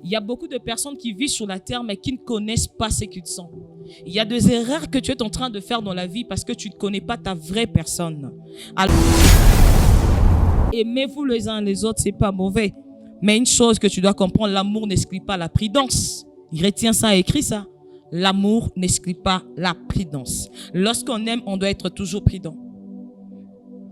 Il y a beaucoup de personnes qui vivent sur la terre mais qui ne connaissent pas ce qu'ils sont. Il y a des erreurs que tu es en train de faire dans la vie parce que tu ne connais pas ta vraie personne. Alors, aimez-vous les uns les autres, c'est pas mauvais. Mais une chose que tu dois comprendre, l'amour n'exclut pas la prudence. Il retient ça, écrit ça. L'amour n'exclut pas la prudence. Lorsqu'on aime, on doit être toujours prudent.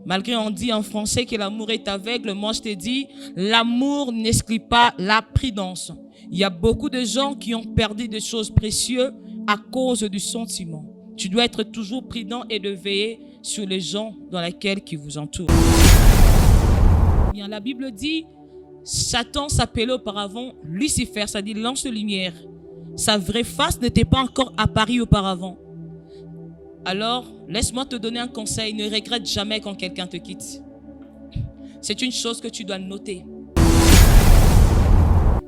Malgré on dit en français que l'amour est aveugle, moi je te dis, l'amour n'exclut pas la prudence. Il y a beaucoup de gens qui ont perdu des choses précieuses à cause du sentiment. Tu dois être toujours prudent et de veiller sur les gens dans lesquels qui vous entourent. Bien, la Bible dit, Satan s'appelait auparavant Lucifer, ça dit l'ange de lumière. Sa vraie face n'était pas encore apparue auparavant. Alors, laisse-moi te donner un conseil. Ne regrette jamais quand quelqu'un te quitte. C'est une chose que tu dois noter.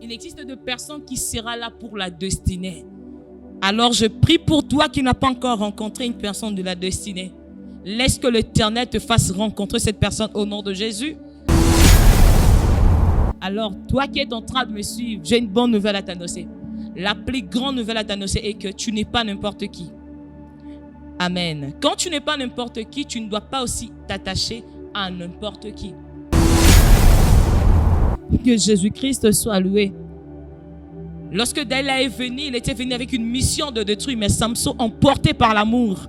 Il existe des personnes qui seront là pour la destinée. Alors, je prie pour toi qui n'as pas encore rencontré une personne de la destinée. Laisse que l'Éternel te fasse rencontrer cette personne au nom de Jésus. Alors, toi qui es en train de me suivre, j'ai une bonne nouvelle à t'annoncer. La plus grande nouvelle à t'annoncer est que tu n'es pas n'importe qui. Amen. Quand tu n'es pas n'importe qui, tu ne dois pas aussi t'attacher à n'importe qui. Que Jésus-Christ soit loué. Lorsque Dalila est venu, il était venu avec une mission de détruire, mais Samson, emporté par l'amour.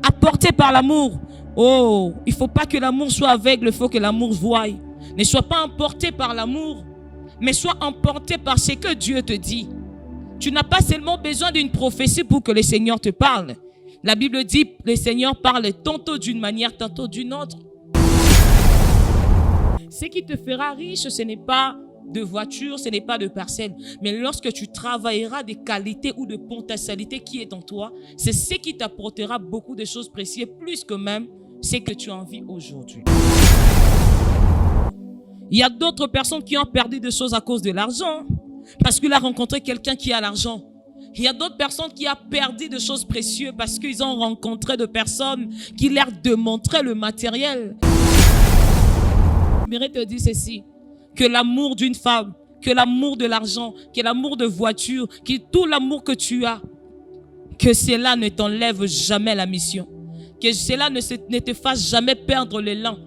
Apporté par l'amour. Oh, il ne faut pas que l'amour soit aveugle, il faut que l'amour voie. Ne sois pas emporté par l'amour, mais sois emporté par ce que Dieu te dit. Tu n'as pas seulement besoin d'une prophétie pour que le Seigneur te parle. La Bible dit que le Seigneur parle tantôt d'une manière, tantôt d'une autre. Ce qui te fera riche, ce n'est pas de voiture, ce n'est pas de parcelle. Mais lorsque tu travailleras des qualités ou de potentialités qui est en toi, c'est ce qui t'apportera beaucoup de choses précieuses, plus que même ce que tu as envie aujourd'hui. Il y a d'autres personnes qui ont perdu des choses à cause de l'argent. Parce qu'il a rencontré quelqu'un qui a l'argent. Il y a d'autres personnes qui ont perdu des choses précieuses parce qu'ils ont rencontré des personnes qui leur démontraient le matériel. J'aimerais te dire ceci, que l'amour d'une femme, que l'amour de l'argent, que l'amour de voiture, que tout l'amour que tu as, que cela ne t'enlève jamais la mission. Que cela ne te fasse jamais perdre l'élan.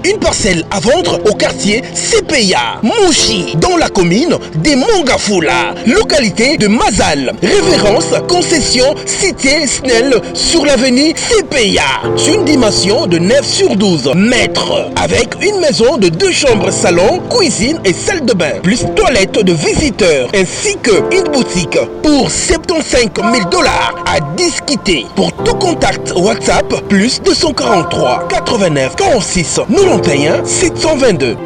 Une parcelle à vendre au quartier CPA, Mouchi, dans la commune de Mongafula, localité de Mazal. Référence, concession, cité Snell sur l'avenue CPA. Sur une dimension de 9 sur 12 mètres. Avec une maison de 2 chambres, salon, cuisine et salle de bain. Plus toilette de visiteurs. Ainsi qu'une boutique pour 75 000 $ à discuter. Pour tout contact WhatsApp, plus 243 89 46 91 722.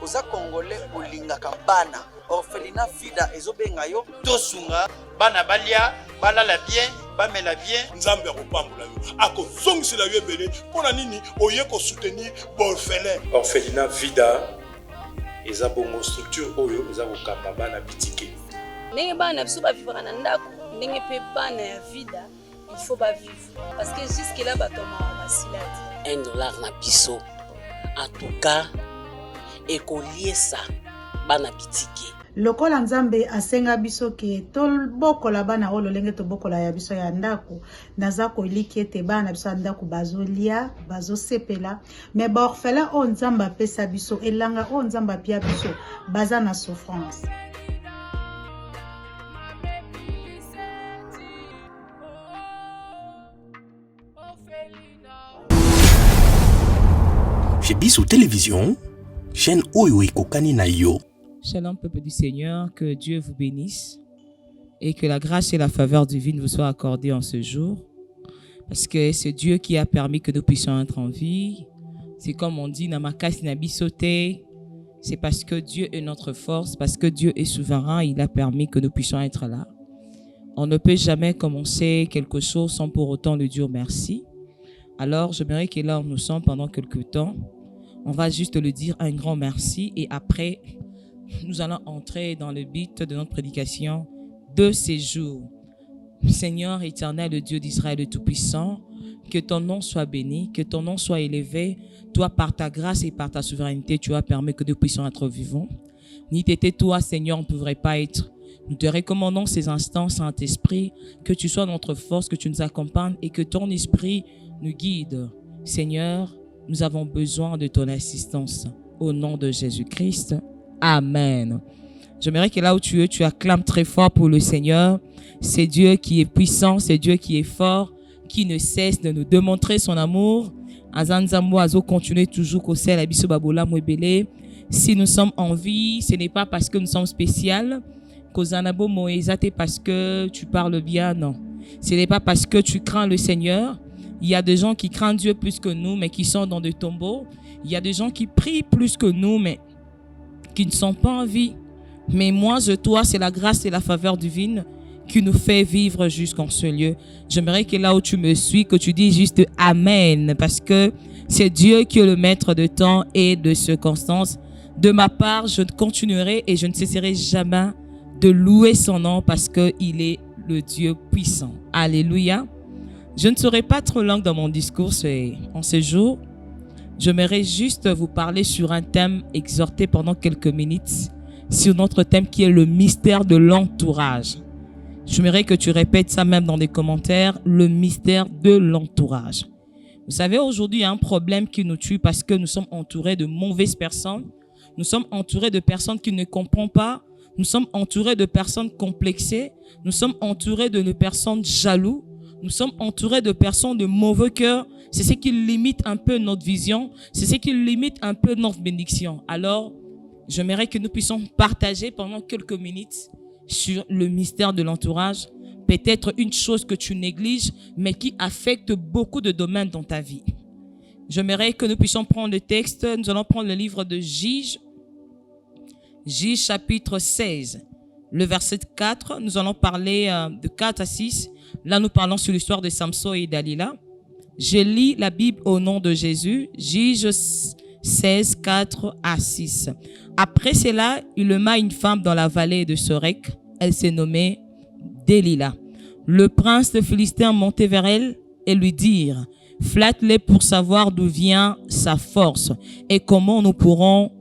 Oza Congolais olingaka bana orphelinat vida ezobenga yo tosunga bana balia balala bien bamela bien nzambe akopambola yo akozongisela yo ebele mpona nini oye kosoutenir baorphelin. Orphelinat vida eza bongo structure oyo eza kokamba bana bitike ndenge bana biso bavivaka na ndako ndenge mpe bana ya vida il faut bavivre parce que jusque là batomaka basiladi $1 na biso en tout cas ekoliesa bana bitike lokola nzambe asenga biso ke tobokola bana oyo lolenge tobokola ya biso ya ndako naza koliki ete bana biso ya ndako bazolia bazosepela me baorphelin oyo nzambe apesa biso elanga oyo nzambe apia biso baza na souffrance. Chez Bissou Télévision, chaîne Oyo Ekokani na yo. Shalom, peuple du Seigneur, que Dieu vous bénisse et que la grâce et la faveur divine vous soient accordées en ce jour. Parce que c'est Dieu qui a permis que nous puissions être en vie. C'est comme on dit, Namakasi Nabisote. C'est parce que Dieu est notre force, parce que Dieu est souverain, il a permis que nous puissions être là. On ne peut jamais commencer quelque chose sans pour autant lui dire merci. Alors, j'aimerais que là où nous sommes pendant quelques temps, On va juste le dire un grand merci et après, nous allons entrer dans le but de notre prédication de ces jours. Seigneur éternel, le Dieu d'Israël le Tout-Puissant, que ton nom soit béni, que ton nom soit élevé. Toi, par ta grâce et par ta souveraineté, tu as permis que nous puissions être vivants. Ni t'étais toi, Seigneur, on ne pourrait pas être. Nous te recommandons ces instants, Saint-Esprit, que tu sois notre force, que tu nous accompagnes et que ton esprit nous guide. Seigneur, nous avons besoin de ton assistance. Au nom de Jésus-Christ. Amen. J'aimerais que là où tu es, tu acclames très fort pour le Seigneur. C'est Dieu qui est puissant, c'est Dieu qui est fort, qui ne cesse de nous démontrer son amour. Azanzambo azo continue toujours qu'au ciel abiso babola mwebele. Si nous sommes en vie, ce n'est pas parce que nous sommes spéciaux. Kozanabo moezate parce que tu parles bien, non. Ce n'est pas parce que tu crains le Seigneur. Il y a des gens qui craignent Dieu plus que nous, mais qui sont dans des tombeaux. Il y a des gens qui prient plus que nous, mais qui ne sont pas en vie. Mais moi, toi, c'est la grâce et la faveur divine qui nous fait vivre jusqu'en ce lieu. J'aimerais que là où tu me suis, que tu dis juste Amen, parce que c'est Dieu qui est le maître de temps et de circonstances. De ma part, je continuerai et je ne cesserai jamais de louer son nom parce qu'il est le Dieu puissant. Alléluia. Je ne serai pas trop longue dans mon discours en ce jour. J'aimerais juste vous parler sur un thème exhorté pendant quelques minutes, sur notre thème qui est le mystère de l'entourage. J'aimerais que tu répètes ça même dans les commentaires, le mystère de l'entourage. Vous savez, aujourd'hui, il y a un problème qui nous tue parce que nous sommes entourés de mauvaises personnes. Nous sommes entourés de personnes qui ne comprennent pas. Nous sommes entourés de personnes complexées. Nous sommes entourés de personnes jalouses. Nous sommes entourés de personnes de mauvais cœur. C'est ce qui limite un peu notre vision. C'est ce qui limite un peu notre bénédiction. Alors, j'aimerais que nous puissions partager pendant quelques minutes sur le mystère de l'entourage. Peut-être une chose que tu négliges, mais qui affecte beaucoup de domaines dans ta vie. J'aimerais que nous puissions prendre le texte. Nous allons prendre le livre de Juge. Juge chapitre 16. Le verset 4, nous allons parler de 4 à 6. Là, nous parlons sur l'histoire de Samson et Dalila. Je lis la Bible au nom de Jésus. Juge 16, 4 à 6. Après cela, il aima une femme dans la vallée de Sorek. Elle s'est nommée Delilah. Le prince de Philistin montait vers elle et lui dit, « Flatte-les pour savoir d'où vient sa force et comment nous pourrons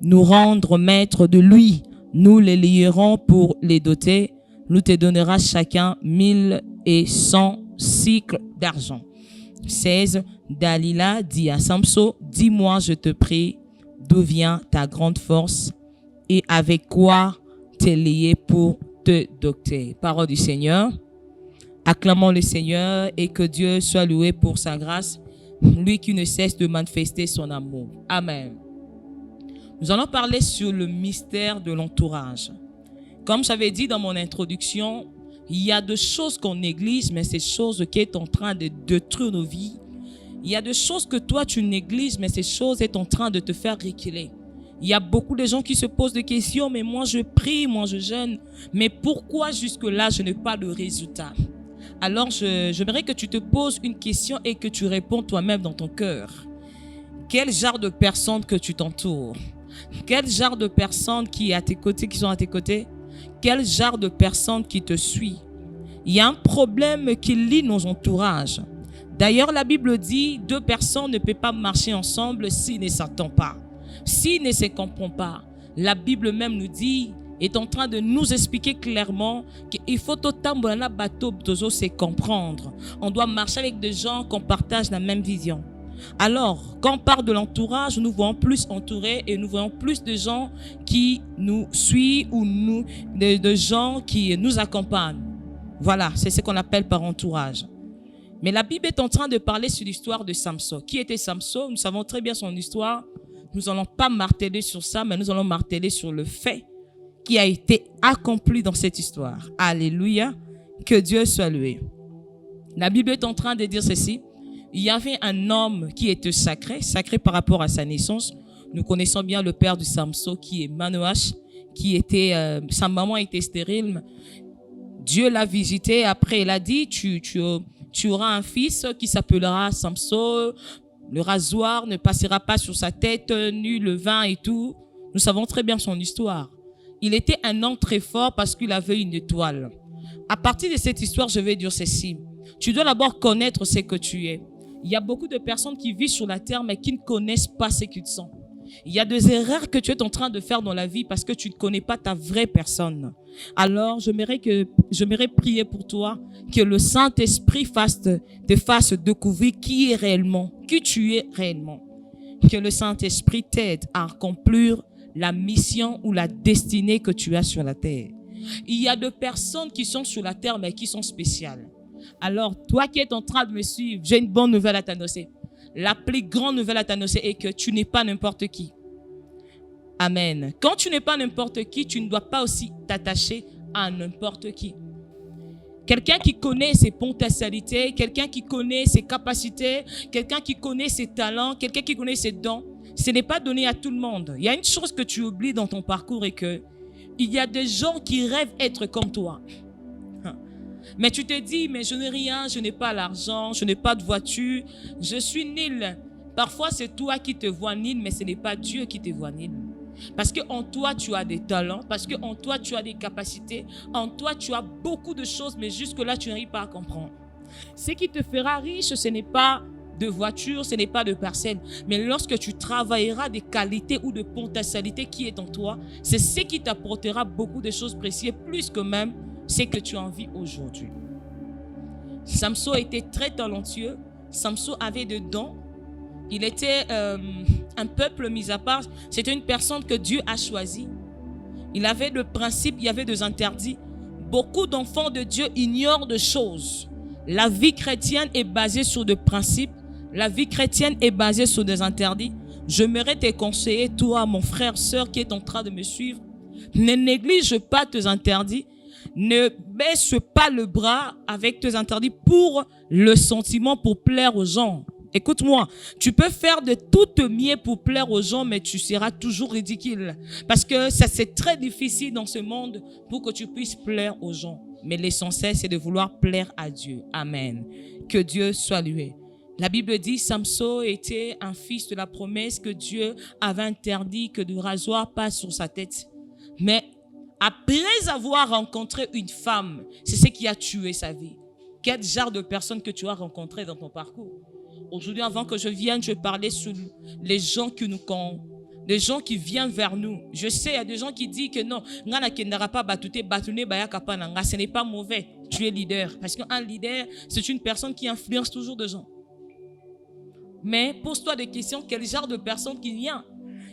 nous rendre maîtres de lui. Nous les lierons pour les doter. Nous te donnera chacun 1100 cycles d'argent. » 16. Dalila dit à Samson, « Dis-moi, je te prie, d'où vient ta grande force et avec quoi t'es lié pour te doter. » Parole du Seigneur. Acclamons le Seigneur et que Dieu soit loué pour sa grâce, lui qui ne cesse de manifester son amour. Amen. Nous allons parler sur le mystère de l'entourage. Comme j'avais dit dans mon introduction, il y a des choses qu'on néglige, mais c'est choses qui sont en train de détruire nos vies. Il y a des choses que toi tu négliges, mais ces choses sont en train de te faire reculer. Il y a beaucoup de gens qui se posent des questions, mais moi je prie, moi je jeûne, mais pourquoi jusque-là je n'ai pas de résultat? Alors j'aimerais que tu te poses une question et que tu réponds toi-même dans ton cœur. Quel genre de personnes que tu t'entoures? Quel genre de personnes qui est à tes côtés, qui sont à tes côtés? Quel genre de personnes qui te suit? Il y a un problème qui lie nos entourages. D'ailleurs, la Bible dit, 2 personnes ne peuvent pas marcher ensemble s'ils ne s'entendent pas, s'ils ne se comprennent pas. La Bible même nous dit, est en train de nous expliquer clairement qu'il faut autant de bateau de se comprendre. On doit marcher avec des gens qu'on partage la même vision. Alors, quand on parle de l'entourage, nous voyons plus entourés et nous voyons plus de gens qui nous suivent ou de gens qui nous accompagnent. Voilà, c'est ce qu'on appelle par entourage. Mais la Bible est en train de parler sur l'histoire de Samson. Qui était Samson? Nous savons très bien son histoire. Nous n'allons pas marteler sur ça, mais nous allons marteler sur le fait qui a été accompli dans cette histoire. Alléluia. Que Dieu soit loué. La Bible est en train de dire ceci. Il y avait un homme qui était sacré, sacré par rapport à sa naissance. Nous connaissons bien le père de Samson qui est Manoach, qui était, sa maman était stérile. Dieu l'a visité. Après, il a dit, tu auras un fils qui s'appellera Samson. Le rasoir ne passera pas sur sa tête, nu le vin et tout. Nous savons très bien son histoire. Il était un homme très fort parce qu'il avait une étoile. À partir de cette histoire, je vais dire ceci. Tu dois d'abord connaître ce que tu es. Il y a beaucoup de personnes qui vivent sur la terre mais qui ne connaissent pas ce qu'ils sont. Il y a des erreurs que tu es en train de faire dans la vie parce que tu ne connais pas ta vraie personne. Alors, j'aimerais prier pour toi que le Saint-Esprit te fasse découvrir qui est réellement, qui tu es réellement. Que le Saint-Esprit t'aide à accomplir la mission ou la destinée que tu as sur la terre. Il y a des personnes qui sont sur la terre mais qui sont spéciales. Alors, toi qui es en train de me suivre, j'ai une bonne nouvelle à t'annoncer. La plus grande nouvelle à t'annoncer est que tu n'es pas n'importe qui. Amen. Quand tu n'es pas n'importe qui, tu ne dois pas aussi t'attacher à n'importe qui. Quelqu'un qui connaît ses potentialités, quelqu'un qui connaît ses capacités, quelqu'un qui connaît ses talents, quelqu'un qui connaît ses dons, ce n'est pas donné à tout le monde. Il y a une chose que tu oublies dans ton parcours et que il y a des gens qui rêvent être comme toi. Mais tu te dis, mais je n'ai rien, je n'ai pas l'argent, je n'ai pas de voiture, je suis nul. Parfois, c'est toi qui te vois nul, mais ce n'est pas Dieu qui te voit nul. Parce qu'en toi, tu as des talents, parce qu'en toi, tu as des capacités, en toi, tu as beaucoup de choses, mais jusque-là, tu n'arrives pas à comprendre. Ce qui te fera riche, ce n'est pas de voiture, ce n'est pas de parcelle, mais lorsque tu travailleras des qualités ou de potentialités qui est en toi, c'est ce qui t'apportera beaucoup de choses précieuses, plus que même ce que tu as envie aujourd'hui. Samson était très talentueux. Samson avait des dons. Il était un peuple mis à part. C'était une personne que Dieu a choisie. Il avait des principes, il y avait des interdits. Beaucoup d'enfants de Dieu ignorent des choses. La vie chrétienne est basée sur des principes. La vie chrétienne est basée sur des interdits. J'aimerais te conseiller, toi, mon frère, sœur qui est en train de me suivre, ne néglige pas tes interdits. Ne baisse pas le bras avec tes interdits pour le sentiment, pour plaire aux gens. Écoute-moi, tu peux faire de tout te mieux pour plaire aux gens, mais tu seras toujours ridicule. Parce que ça, c'est très difficile dans ce monde pour que tu puisses plaire aux gens. Mais l'essentiel, c'est de vouloir plaire à Dieu. Amen. Que Dieu soit loué. La Bible dit, Samson était un fils de la promesse que Dieu avait interdit que de rasoir passe sur sa tête. Mais après avoir rencontré une femme, c'est ce qui a tué sa vie. Quel genre de personnes que tu as rencontrées dans ton parcours? Aujourd'hui, avant que je vienne, je parlais sur les gens qui nous connaissent, les gens qui viennent vers nous. Je sais, il y a des gens qui disent que non, ce n'est pas mauvais. Tu es leader. Parce qu'un leader, c'est une personne qui influence toujours des gens. Mais pose-toi des questions, quel genre de personne qu'il y a?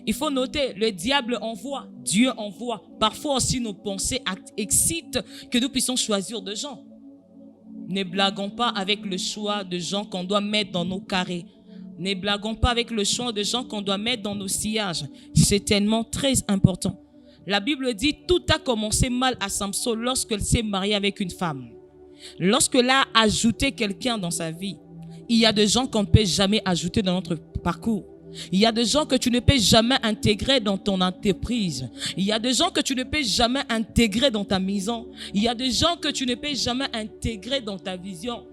Il faut noter, le diable envoie, Dieu envoie. Parfois aussi nos pensées excitent que nous puissions choisir des gens. Ne blaguons pas avec le choix de gens qu'on doit mettre dans nos carrés. Ne blaguons pas avec le choix de gens qu'on doit mettre dans nos sillages. C'est tellement très important. La Bible dit, tout a commencé mal à Samson lorsqu'elle s'est mariée avec une femme. Lorsqu'elle a ajouté quelqu'un dans sa vie, il y a des gens qu'on ne peut jamais ajouter dans notre parcours. Il y a des gens que tu ne peux jamais intégrer dans ton entreprise. Il y a des gens que tu ne peux jamais intégrer dans ta maison. Il y a des gens que tu ne peux jamais intégrer dans ta vision.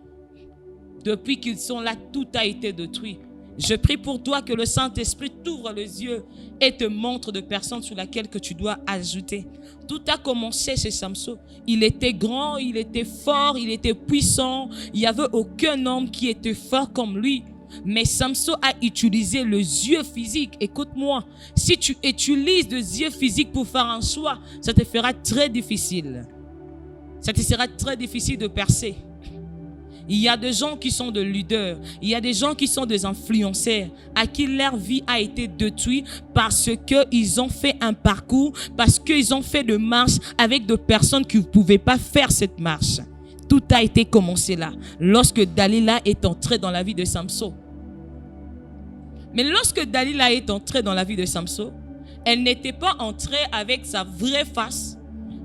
Depuis qu'ils sont là, tout a été détruit. Je prie pour toi que le Saint-Esprit t'ouvre les yeux et te montre de personnes sur lesquelles que tu dois ajouter. Tout a commencé chez Samson. Il était grand, il était fort, il était puissant. Il n'y avait aucun homme qui était fort comme lui. Mais Samson a utilisé les yeux physiques. Écoute-moi, si tu utilises les yeux physiques pour faire un choix, ça te fera très difficile. Ça te sera très difficile de percer. Il y a des gens qui sont des leaders, il y a des gens qui sont des influenceurs, à qui leur vie a été détruite parce qu'ils ont fait un parcours, parce qu'ils ont fait de marches avec des personnes qui ne pouvaient pas faire cette marche. Tout a été commencé là, lorsque Dalila est entrée dans la vie de Samson. Mais lorsque Dalila est entrée dans la vie de Samson, elle n'était pas entrée avec sa vraie face,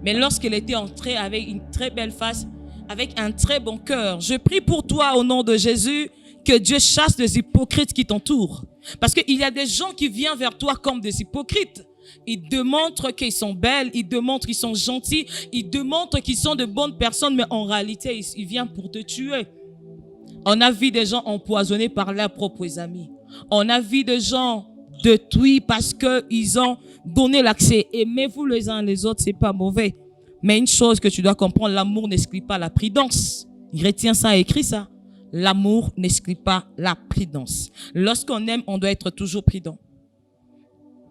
mais lorsqu'elle était entrée avec une très belle face, avec un très bon cœur. Je prie pour toi au nom de Jésus, que Dieu chasse les hypocrites qui t'entourent. Parce qu'il y a des gens qui viennent vers toi comme des hypocrites. Ils démontrent qu'ils sont belles, ils démontrent qu'ils sont gentils, ils démontrent qu'ils sont de bonnes personnes, mais en réalité, ils viennent pour te tuer. On a vu des gens empoisonnés par leurs propres amis. On a vu des gens détruits parce qu'ils ont donné l'accès. Aimez-vous les uns les autres, c'est pas mauvais. Mais une chose que tu dois comprendre, l'amour n'exclut pas la prudence. Il retient ça, écrit ça. L'amour n'exclut pas la prudence. Lorsqu'on aime, on doit être toujours prudent.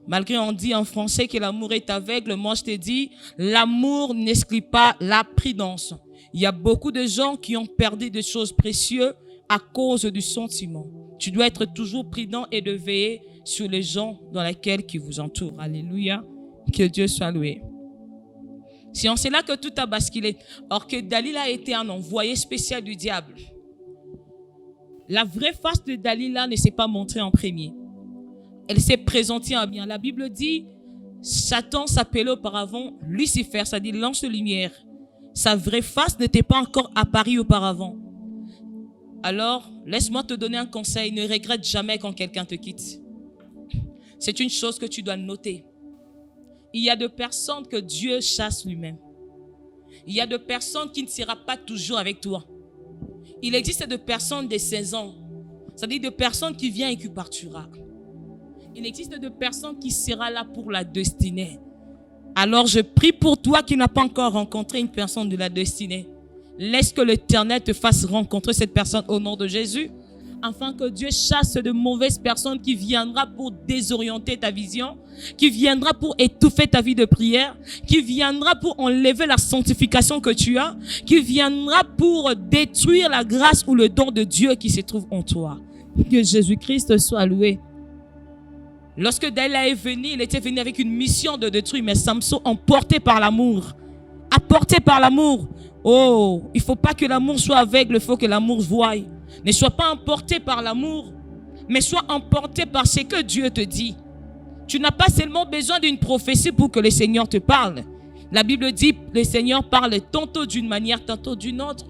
Malgré on dit en français que l'amour est aveugle, moi je te dis, l'amour n'exclut pas la prudence. Il y a beaucoup de gens qui ont perdu des choses précieuses à cause du sentiment. Tu dois être toujours prudent et de veiller sur les gens dans lesquels qui vous entourent. Alléluia. Que Dieu soit loué. C'est en cela que tout a basculé. Or que Dalila était un envoyé spécial du diable. La vraie face de Dalila ne s'est pas montrée en premier. Elle s'est présentée en bien. La Bible dit, Satan s'appelait auparavant Lucifer, ça dit l'ange de lumière. Sa vraie face n'était pas encore apparue auparavant. Alors, laisse-moi te donner un conseil. Ne regrette jamais quand quelqu'un te quitte. C'est une chose que tu dois noter. Il y a des personnes que Dieu chasse lui-même. Il y a des personnes qui ne seront pas toujours avec toi. Il existe des personnes de 16 ans. C'est-à-dire des personnes qui viennent et qui partira. Il existe des personnes qui seront là pour la destinée. Alors je prie pour toi qui n'as pas encore rencontré une personne de la destinée. Laisse que l'Éternel te fasse rencontrer cette personne au nom de Jésus. Afin que Dieu chasse de mauvaises personnes qui viendra pour désorienter ta vision, qui viendra pour étouffer ta vie de prière, qui viendra pour enlever la sanctification que tu as, qui viendra pour détruire la grâce ou le don de Dieu qui se trouve en toi. Que Jésus-Christ soit loué. Lorsque Dalila est venu, il était venu avec une mission de détruire, mais Samson, emporté par l'amour, apporté par l'amour. Oh, il ne faut pas que l'amour soit aveugle, il faut que l'amour voie. Ne sois pas emporté par l'amour, mais sois emporté par ce que Dieu te dit. Tu n'as pas seulement besoin d'une prophétie pour que le Seigneur te parle. La Bible dit que le Seigneur parle tantôt d'une manière, tantôt d'une autre.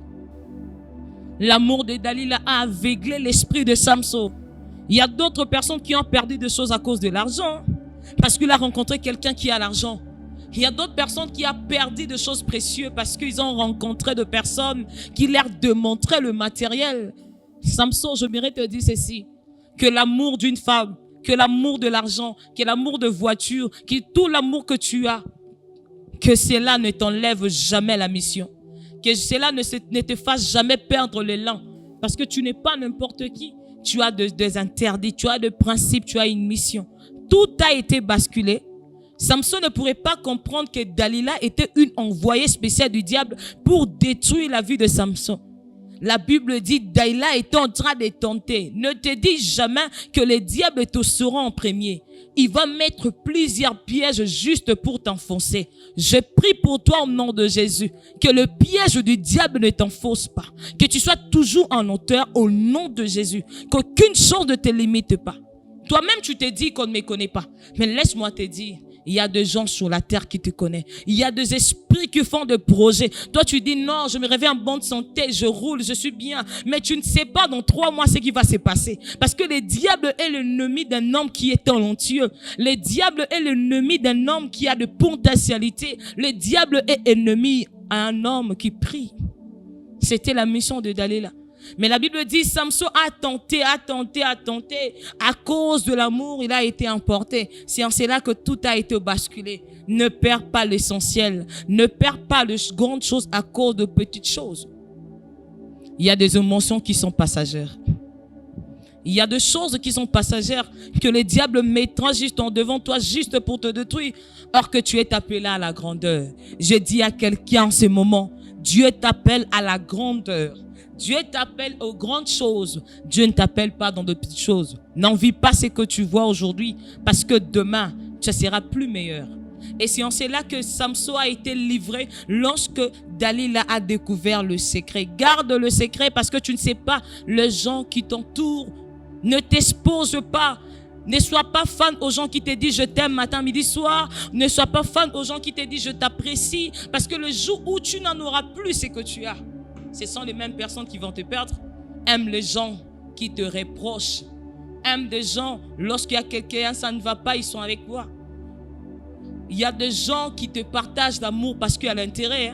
L'amour de Dalila a aveuglé l'esprit de Samson. Il y a d'autres personnes qui ont perdu des choses à cause de l'argent, parce qu'il a rencontré quelqu'un qui a l'argent. Il y a d'autres personnes qui ont perdu des choses précieuses parce qu'ils ont rencontré des personnes qui leur démontraient le matériel. Samson, je mérite te dire ceci, que l'amour d'une femme, que l'amour de l'argent, que l'amour de voiture, que tout l'amour que tu as, que cela ne t'enlève jamais la mission, que cela ne te fasse jamais perdre l'élan, parce que tu n'es pas n'importe qui. Tu as des interdits, tu as des principes, tu as une mission. Tout a été basculé. Samson ne pourrait pas comprendre que Dalila était une envoyée spéciale du diable pour détruire la vie de Samson. La Bible dit, Dalila était en train de tenter. Ne te dis jamais que le diable te saura en premier. Il va mettre plusieurs pièges juste pour t'enfoncer. Je prie pour toi au nom de Jésus, que le piège du diable ne t'enfonce pas. Que tu sois toujours en hauteur au nom de Jésus. Qu'aucune chose ne te limite pas. Toi-même, tu te dis qu'on ne me connaît pas. Mais laisse-moi te dire, il y a des gens sur la terre qui te connaissent. Il y a des esprits qui font des projets. Toi, tu dis non, je me réveille en bonne santé, je roule, je suis bien. Mais tu ne sais pas dans 3 mois ce qui va se passer. Parce que le diable est l'ennemi d'un homme qui est talentueux. Le diable est l'ennemi d'un homme qui a de potentialités. Le diable est ennemi à un homme qui prie. C'était la mission de Dalila. Mais la Bible dit, Samson a tenté. À cause de l'amour, il a été emporté. C'est en cela que tout a été basculé. Ne perds pas l'essentiel. Ne perds pas les grandes choses à cause de petites choses. Il y a des émotions qui sont passagères. Il y a des choses qui sont passagères que le diable mettra juste en devant toi, juste pour te détruire. Or que tu es appelé à la grandeur. Je dis à quelqu'un en ce moment, Dieu t'appelle à la grandeur. Dieu t'appelle aux grandes choses. Dieu ne t'appelle pas dans de petites choses. N'envie pas ce que tu vois aujourd'hui, parce que demain, tu seras plus meilleur. Et c'est en cela que Samson a été livré lorsque Dalila a découvert le secret. Garde le secret parce que tu ne sais pas les gens qui t'entourent. Ne t'expose pas. Ne sois pas fan aux gens qui te disent je t'aime matin, midi, soir. Ne sois pas fan aux gens qui te disent je t'apprécie. Parce que le jour où tu n'en auras plus ce que tu as, ce sont les mêmes personnes qui vont te perdre. Aime les gens qui te reprochent. Aime des gens, lorsqu'il y a quelqu'un, ça ne va pas, ils sont avec toi. Il y a des gens qui te partagent l'amour parce qu'il y a l'intérêt.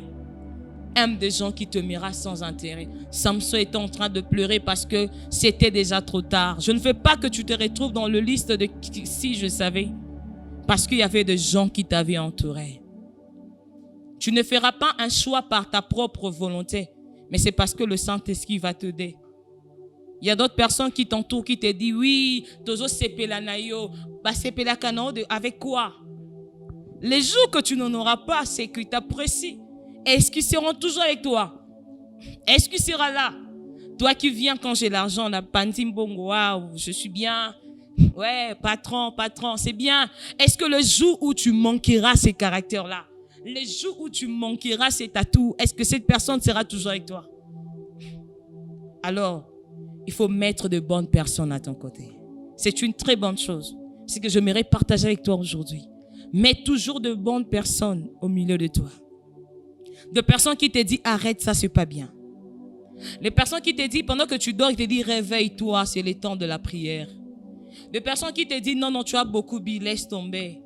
aime des gens qui te mirent sans intérêt. Samson était en train de pleurer parce que c'était déjà trop tard. Je ne veux pas que tu te retrouves dans le liste de si je savais. Parce qu'il y avait des gens qui t'avaient entouré. Tu ne feras pas un choix par ta propre volonté, mais c'est parce que le Saint-Esprit va t'aider. Il y a d'autres personnes qui t'entourent, qui te disent, oui, tozo sepela nayo, ba sepela kanao, avec quoi? Les jours que tu n'en auras pas, c'est qu'ils t'apprécient. Est-ce qu'ils seront toujours avec toi? Est-ce qu'il sera là? Toi qui viens quand j'ai l'argent, on a pantimbongo, waouh, je suis bien. Ouais, patron, c'est bien. Est-ce que le jour où tu manqueras ces caractères-là, les jours où tu manqueras ces tatous, est-ce que cette personne sera toujours avec toi? Alors, il faut mettre de bonnes personnes à ton côté. C'est une très bonne chose. C'est ce que j'aimerais partager avec toi aujourd'hui. Mets toujours de bonnes personnes au milieu de toi. De personnes qui te disent arrête, ça c'est pas bien. Les personnes qui te disent pendant que tu dors, ils te disent réveille-toi, c'est le temps de la prière. Des personnes qui te disent non, tu as beaucoup bu, laisse tomber.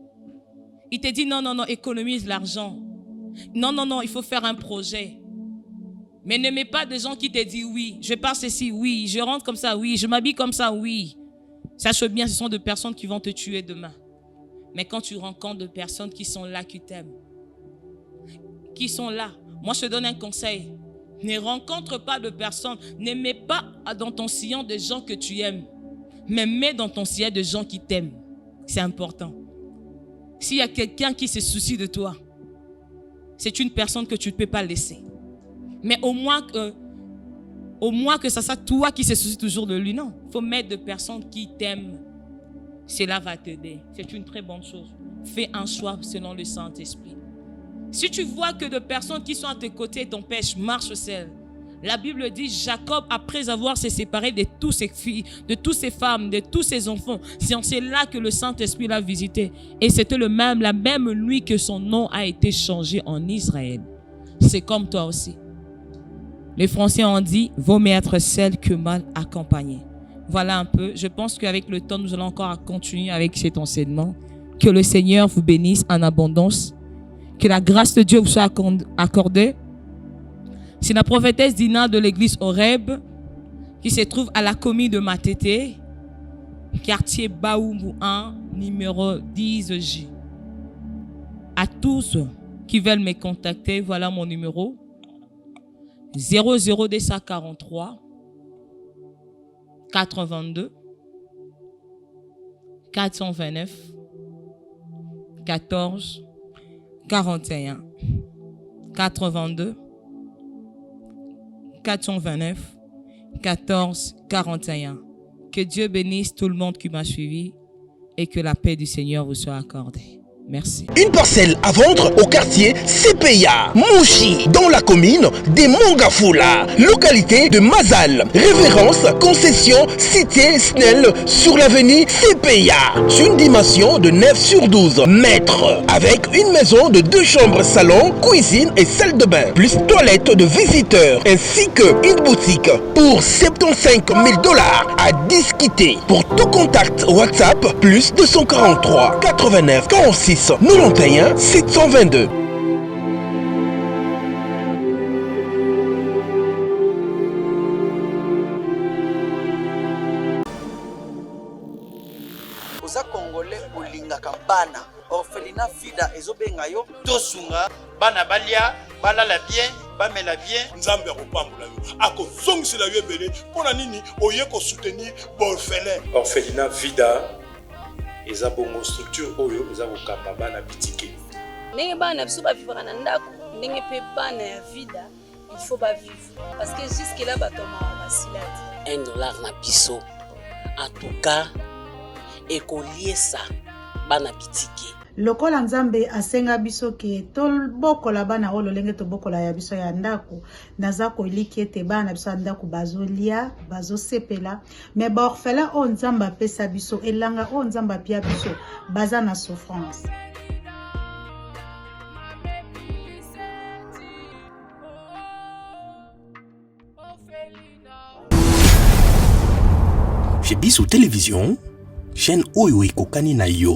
Ils te disent non, économise l'argent. Non, il faut faire un projet. Mais ne mets pas des gens qui te disent oui, je passe ici, oui, je rentre comme ça, oui, je m'habille comme ça, oui. Sache bien, ce sont des personnes qui vont te tuer demain. Mais quand tu rencontres des personnes qui sont là, qui t'aiment, qui sont là, moi je te donne un conseil. Ne rencontre pas de personnes, ne mets pas dans ton sillon des gens que tu aimes, mais mets dans ton sillon des gens qui t'aiment. C'est important. S'il y a quelqu'un qui se soucie de toi, c'est une personne que tu ne peux pas laisser. Mais au moins que ça soit toi qui se soucie toujours de lui. Non, il faut mettre des personnes qui t'aiment. Cela va t'aider. C'est une très bonne chose. Fais un choix selon le Saint-Esprit. Si tu vois que des personnes qui sont à tes côtés t'empêchent, marche seul. La Bible dit, Jacob, après avoir se séparé de toutes ses filles, de toutes ses femmes, de tous ses enfants, c'est là que le Saint-Esprit l'a visité. Et c'était la même nuit que son nom a été changé en Israël. C'est comme toi aussi. Les Français ont dit, vaut mieux être seul que mal accompagné. Voilà un peu. Je pense qu'avec le temps, nous allons encore continuer avec cet enseignement. Que le Seigneur vous bénisse en abondance. Que la grâce de Dieu vous soit accordée. C'est la prophétesse Dina de l'église Horeb qui se trouve à la commune de Matete, quartier Baoumou 1, numéro 10J. À tous qui veulent me contacter, voilà mon numéro. 00243 82 429 14 41 82 429 14 41. Que Dieu bénisse tout le monde qui m'a suivi et que la paix du Seigneur vous soit accordée. Merci. Une parcelle à vendre au quartier CPIA, Mouchi, dans la commune des Mongafula, localité de Mazal. Référence, concession, cité Snell sur l'avenue CPIA. Une dimension de 9 sur 12 mètres. Avec une maison de 2 chambres, salon, cuisine et salle de bain. Plus toilette de visiteurs. Ainsi qu'une boutique pour 75 000 $ à discuter. Pour tout contact WhatsApp, plus 243 89 46 91 722. Oza Congolais olingaka bana orphelinat vida ezobenga yo tosunga bana balia balala bien bamela bien nzambe akopambola yo akozongisela yo ebele mpona nini oye kosoutenir baorphelin. Orphelinat vida eza bongo structure oyo eza kokamba bana bitike ndenge bana biso bavivaka na ndako ndenge mpe bana ya vida il faut bavivre parce que jusque là batomaka basila te $1 na biso en tout cas ekoliesa bana bitike. Lokola Nzambe asenga biso ke tobokola bana oyo lolenge tobokola ya biso ya ndako naza koliki ete bana biso ya ndako bazolia bazosepela me baorphelin oyo Nzambe apesa biso elanga oyo Nzambe apia biso baza na souffrance. Chez Biso Télévision, chaîne oyo ekokani na yo